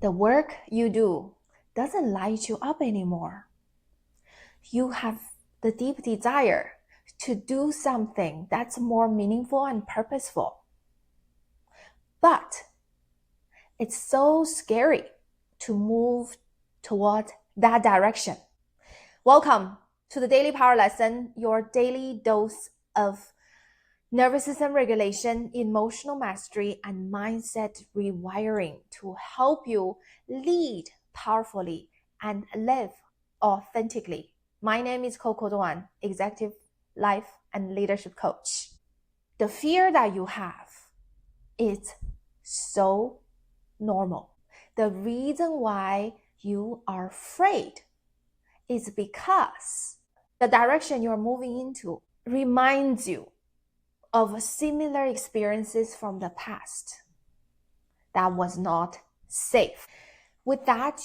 The work you do doesn't light you up anymore. You have the deep desire to do something that's more meaningful and purposeful. But it's so scary to move toward that direction. Welcome to the Daily Power Lesson, your daily dose of nervous system regulation, emotional mastery, and mindset rewiring to help you lead powerfully and live authentically. My name is Coco Duan, executive life and leadership coach. The fear that you have is so normal. The reason why you are afraid is because the direction you're moving into reminds you of similar experiences from the past that was not safe. With that,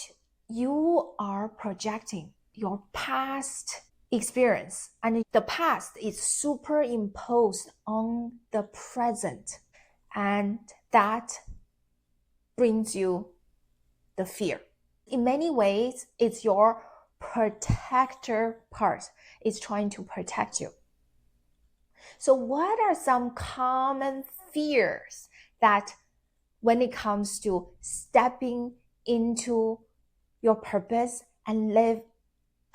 you are projecting your past experience, and the past is superimposed on the present, and that brings you the fear. In many ways, it's your protector part. It's trying to protect you. So what are some common fears that when it comes to stepping into your purpose and live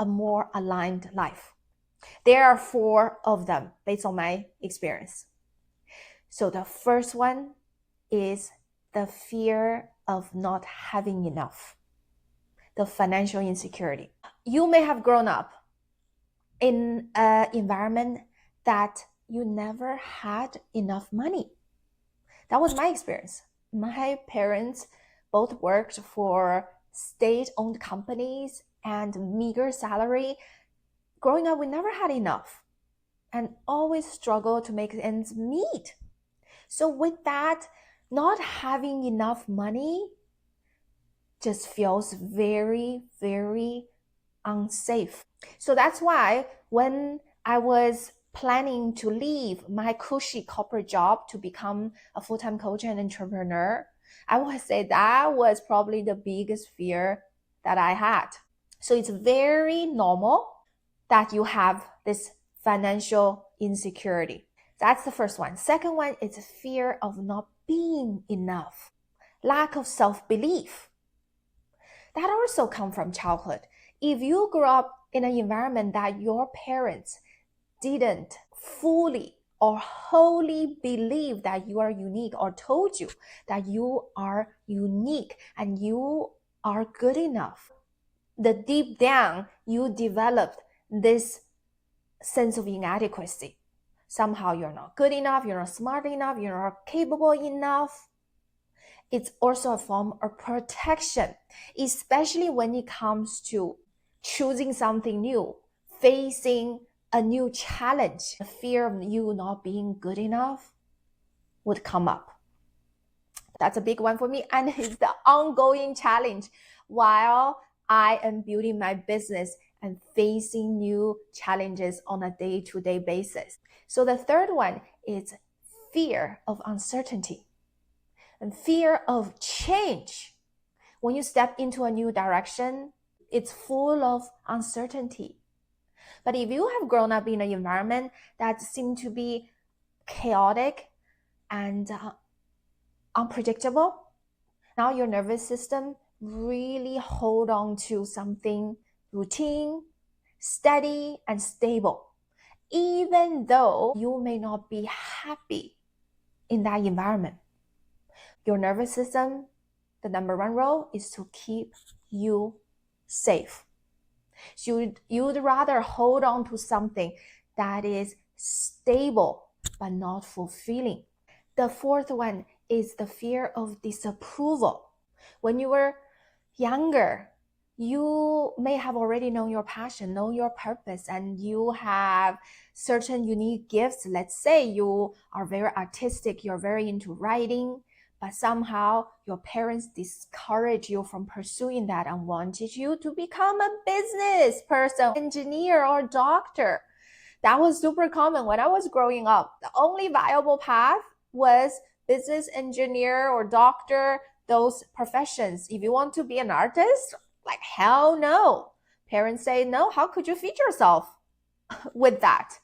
a more aligned life? There are 4 of them based on my experience. So the first one is the fear of not having enough, the financial insecurity. You may have grown up in an environment that you never had enough money. That was my experience. My parents both worked for state-owned companies and meager salary. Growing up, we never had enough and always struggled to make ends meet. So with that, not having enough money just feels very, very unsafe. So that's why when I was planning to leave my cushy corporate job to become a full-time coach and entrepreneur, I would say that was probably the biggest fear that I had. So it's very normal that you have this financial insecurity. That's the first one. Second one is fear of not being enough, lack of self-belief. That also comes from childhood. If you grew up in an environment that your parents didn't fully or wholly believe that you are unique or told you that you are unique and you are good enough, the deep down you developed this sense of inadequacy. Somehow you're not good enough, you're not smart enough, you're not capable enough. It's also a form of protection, especially when it comes to choosing something new, facing a new challenge. The fear of you not being good enough would come up. That's a big one for me, and it's the ongoing challenge while I am building my business and facing new challenges on a day-to-day basis. So the third one is fear of uncertainty and fear of change. When you step into a new direction, it's full of uncertainty. But if you have grown up in an environment that seems to be chaotic and unpredictable, now your nervous system really hold on to something routine, steady, and stable, even though you may not be happy in that environment. Your nervous system, the number 1 role is to keep you safe. So you'd rather hold on to something that is stable but not fulfilling. The fourth one is the fear of disapproval. When you were younger, you may have already known your passion, know your purpose, and you have certain unique gifts. Let's say you are very artistic, you're very into writing, but somehow your parents discouraged you from pursuing that and wanted you to become a business person, engineer, or doctor. That was super common when I was growing up. The only viable path was business engineer or doctor. those professions. If you want to be an artist, like hell no. Parents say, no, how could you feed yourself with that?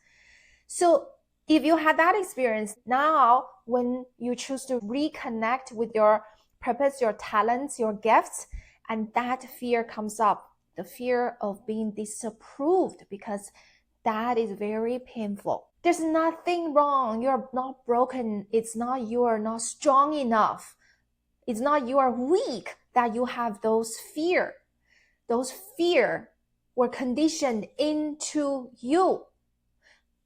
So if you had that experience, now when you choose to reconnect with your purpose, your talents, your gifts, and that fear comes up, the fear of being disapproved, because that is very painful. There's nothing wrong. You're not broken. It's not you are not strong enough. It's not you are weak that you have those fear. Those fear were conditioned into you.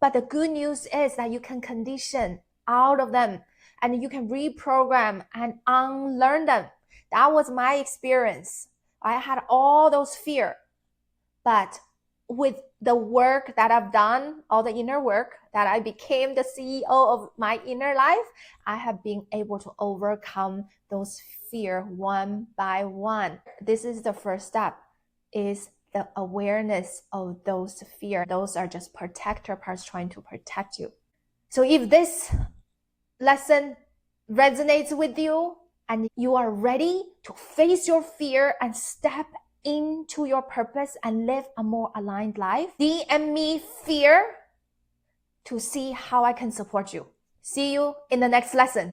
But the good news is that you can condition out of them and you can reprogram and unlearn them. That was my experience. I had all those fear, but with the work that I've done, all the inner work that I became the CEO of my inner life, I have been able to overcome those fear one by one. This is the first step, is the awareness of those fear. Those are just protector parts trying to protect you. So if this lesson resonates with you and you are ready to face your fear and step into your purpose and live a more aligned life, DM me fear to see how I can support you. See you in the next lesson.